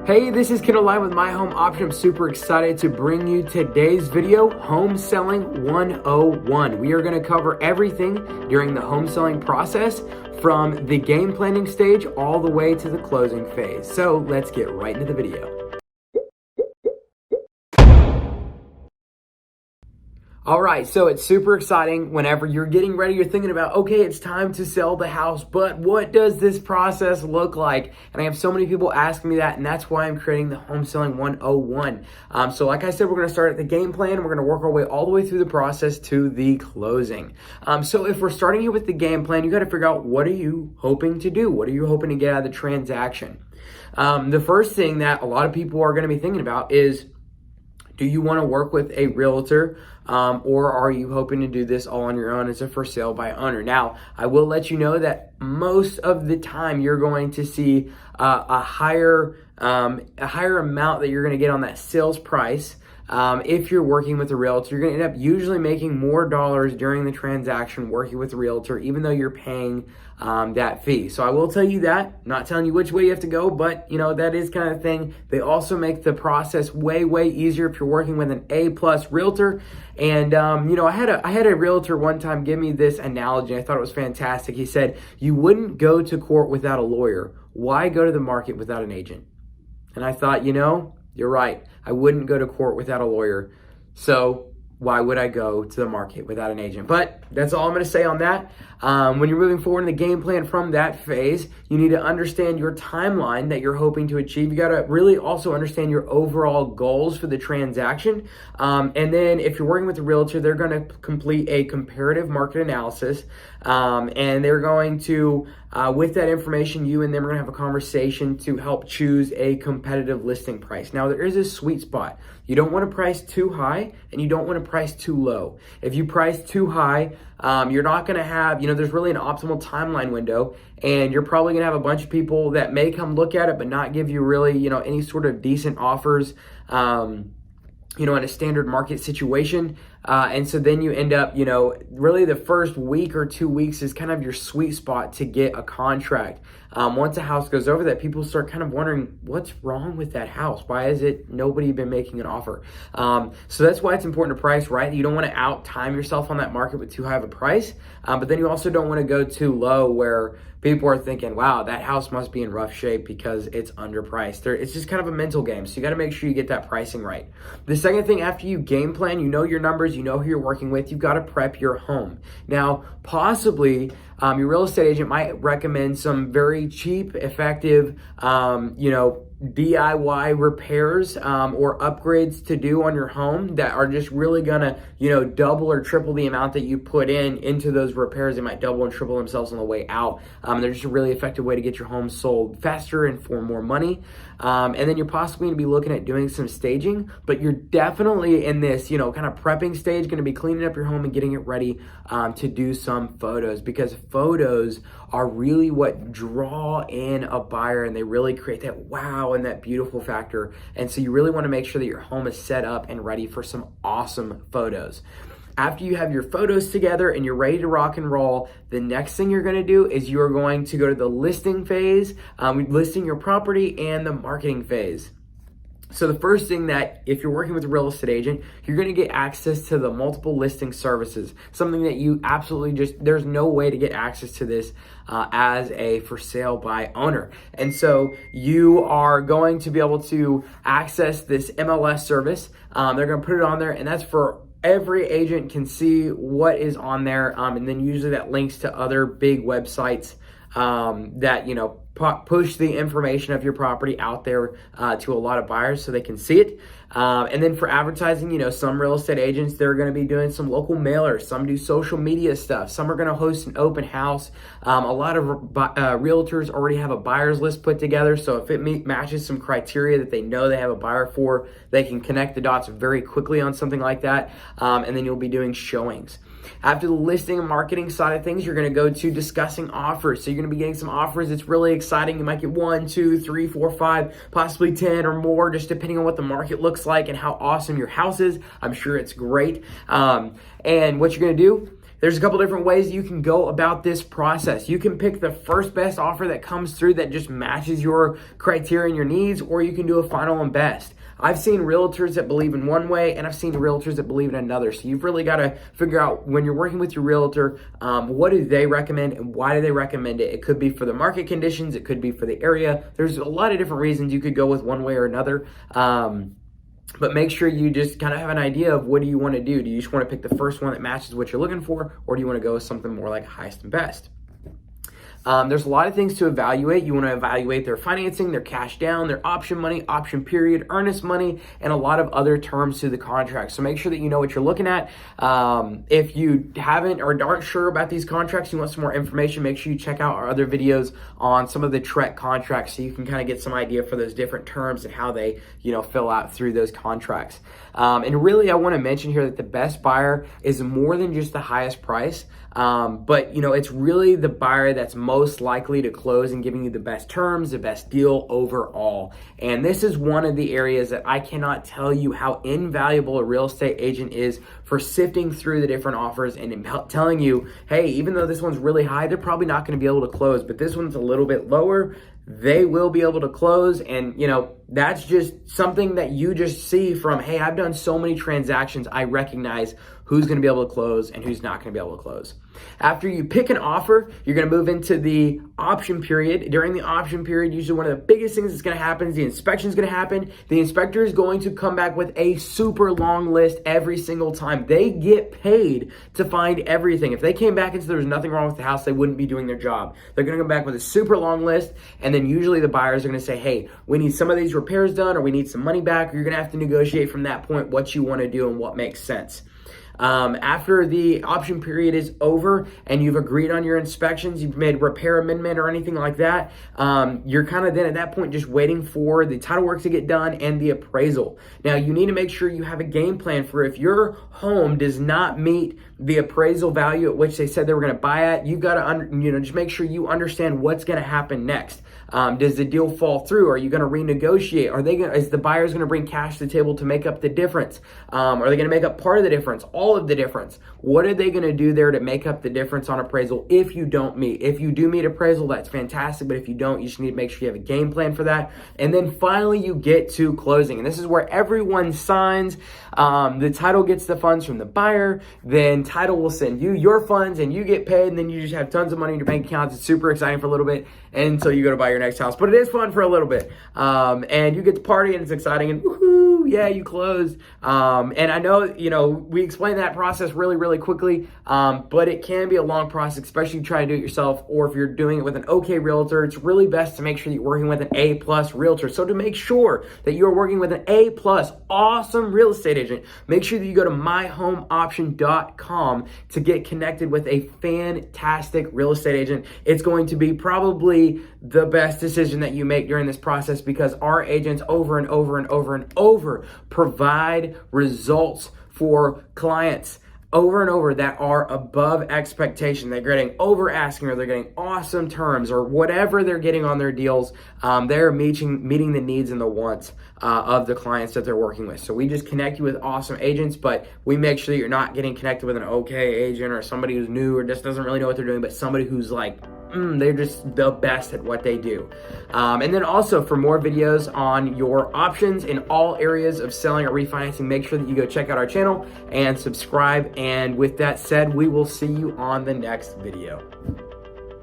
Hey, this is Ken Online with MyHomeOption. I'm super excited to bring you today's video, Home Selling 101. We are going to cover everything during the home selling process from the game planning stage all the way to the closing phase. So let's get right into the video. All right, so it's super exciting whenever you're getting ready, you're thinking about, okay, it's time to sell the house, but what does this process look like? And I have so many people asking me that, and that's why I'm creating the Home Selling 101. So like I said, we're gonna start at the game plan, we're gonna work our way all the way through the process to the closing. So if we're starting here with the game plan, you gotta figure out, what are you hoping to do? What are you hoping to get out of the transaction? The first thing that a lot of people are gonna be thinking about is, do you want to work with a realtor or are you hoping to do this all on your own as a for sale by owner? Now, I will let you know that most of the time you're going to see a higher amount that you're going to get on that sales price. If you're working with a realtor, you're going to end up usually making more dollars during the transaction working with a realtor, even though you're paying that fee. So I will tell you that. I'm not telling you which way you have to go, but you know, that is kind of thing. They also make the process way easier if you're working with an A+ realtor. And you know, I had a realtor one time give me this analogy. I thought it was fantastic. He said, you wouldn't go to court without a lawyer. Why go to the market without an agent? And I thought, you know, you're right. I wouldn't go to court without a lawyer. So why would I go to the market without an agent? But that's all I'm going to say on that. When you're moving forward in the game plan from that phase, you need to understand your timeline that you're hoping to achieve. You got to really also understand your overall goals for the transaction. And then if you're working with a realtor, they're going to complete a comparative market analysis. And they're going to, with that information, you and them are going to have a conversation to help choose a competitive listing price. Now, there is a sweet spot. You don't want to price too high and you don't want to price too low. If you price too high, you're not going to have, you know, there's really an optimal timeline window, and you're probably going to have a bunch of people that may come look at it but not give you really, you know, any sort of decent offers, you know, in a standard market situation. And so then you end up, you know, really the first week or 2 weeks is kind of your sweet spot to get a contract. Once a house goes over that, people start kind of wondering, what's wrong with that house? Why has nobody been making an offer? So that's why it's important to price right. You don't want to out time yourself on that market with too high of a price. But then you also don't want to go too low where people are thinking, wow, that house must be in rough shape because it's underpriced. It's just kind of a mental game. So you got to make sure you get that pricing right. The second thing, after you game plan, you know your numbers, you know who you're working with, you've got to prep your home. Now, possibly your real estate agent might recommend some very cheap, effective, you know, DIY repairs or upgrades to do on your home that are just really gonna, you know, double or triple the amount that you put into those repairs. They might double and triple themselves on the way out. They're just a really effective way to get your home sold faster and for more money. And then you're possibly gonna be looking at doing some staging, but you're definitely in this, you know, kind of prepping stage, gonna be cleaning up your home and getting it ready to do some photos, because photos are really what draw in a buyer, and they really create that wow and that beautiful factor. And so you really want to make sure that your home is set up and ready for some awesome photos. After you have your photos together and you're ready to rock and roll, the next thing you're going to do is you're going to go to the listing phase, listing your property, and the marketing phase. So the first thing, that if you're working with a real estate agent, you're going to get access to the multiple listing services, something that you absolutely there's no way to get access to this as a for sale by owner. And so you are going to be able to access this MLS service. They're going to put it on there, and that's for every agent can see what is on there. And then usually that links to other big websites that, you know, push the information of your property out there to a lot of buyers so they can see it. And then for advertising, you know, some real estate agents, they're going to be doing some local mailers. Some do social media stuff. Some are going to host an open house. A lot of realtors already have a buyer's list put together. So if it matches some criteria that they know they have a buyer for, they can connect the dots very quickly on something like that. And then you'll be doing showings. After the listing and marketing side of things, you're going to go to discussing offers. So you're going to be getting some offers. It's really exciting. You might get 1, 2, 3, 4, 5, possibly 10 or more, just depending on what the market looks like and how awesome your house is. I'm sure it's great. And what you're going to do, there's a couple different ways you can go about this process. You can pick the first best offer that comes through that just matches your criteria and your needs, or you can do a final and best. I've seen realtors that believe in one way, and I've seen realtors that believe in another. So you've really got to figure out, when you're working with your realtor, what do they recommend and why do they recommend it? It could be for the market conditions. It could be for the area. There's a lot of different reasons you could go with one way or another. But make sure you just kind of have an idea of what do you want to do. Do you just want to pick the first one that matches what you're looking for, or do you want to go with something more like highest and best? There's a lot of things to evaluate. You want to evaluate their financing, their cash down, their option money, option period, earnest money, and a lot of other terms to the contract. So make sure that you know what you're looking at. If you haven't or aren't sure about these contracts, you want some more information, make sure you check out our other videos on some of the TREC contracts so you can kind of get some idea for those different terms and how they, fill out through those contracts. And really, I want to mention here that the best buyer is more than just the highest price. But it's really the buyer that's most likely to close and giving you the best terms, the best deal overall. And this is one of the areas that I cannot tell you how invaluable a real estate agent is for sifting through the different offers and telling you, hey, even though this one's really high, they're probably not going to be able to close, but this one's a little bit lower. They will be able to close. And, that's just something that you just see from, hey, I've done so many transactions. I recognize who's going to be able to close and who's not going to be able to close. After you pick an offer, you're going to move into the option period. During the option period, usually one of the biggest things that's going to happen is the inspection is going to happen. The inspector is going to come back with a super long list every single time. They get paid to find everything. If they came back and said there was nothing wrong with the house, they wouldn't be doing their job. They're going to come back with a super long list, and then usually the buyers are going to say, hey, we need some of these repairs done, or we need some money back. Or you're going to have to negotiate from that point what you want to do and what makes sense. After the option period is over and you've agreed on your inspections, you've made repair amendment or anything like that, you're kind of then at that point just waiting for the title work to get done and the appraisal. Now, you need to make sure you have a game plan for if your home does not meet the appraisal value at which they said they were going to buy at. You've got to just make sure you understand what's going to happen next. Does the deal fall through? Are you going to renegotiate? Is the buyers going to bring cash to the table to make up the difference? Are they going to make up part of the difference? All of the difference? What are they going to do there to make up the difference on appraisal if you don't meet? If you do meet appraisal, that's fantastic. But if you don't, you just need to make sure you have a game plan for that. And then finally, you get to closing. And this is where everyone signs. The title gets the funds from the buyer. Then title will send you your funds and you get paid. And then you just have tons of money in your bank accounts. It's super exciting for a little bit until you go to buy your next house. But it is fun for a little bit. And you get to party and it's exciting and woohoo, yeah, you closed. And I know, we explained that process really, really quickly. But it can be a long process, especially if you try to do it yourself, or if you're doing it with an okay realtor. It's really best to make sure that you're working with an A+ realtor. So to make sure that you're working with an A+ awesome real estate agent, make sure that you go to MyHomeOption.com to get connected with a fantastic real estate agent. It's going to be probably the best decision that you make during this process, because our agents over and over and over and over provide results for clients over and over that are above expectation. They're getting over asking, or they're getting awesome terms, or whatever they're getting on their deals. They're meeting the needs and the wants of the clients that they're working with. So we just connect you with awesome agents, but we make sure that you're not getting connected with an okay agent or somebody who's new or just doesn't really know what they're doing, but somebody who's like, they're just the best at what they do. And then also, for more videos on your options in all areas of selling or refinancing, make sure that you go check out our channel and subscribe. And with that said, we will see you on the next video.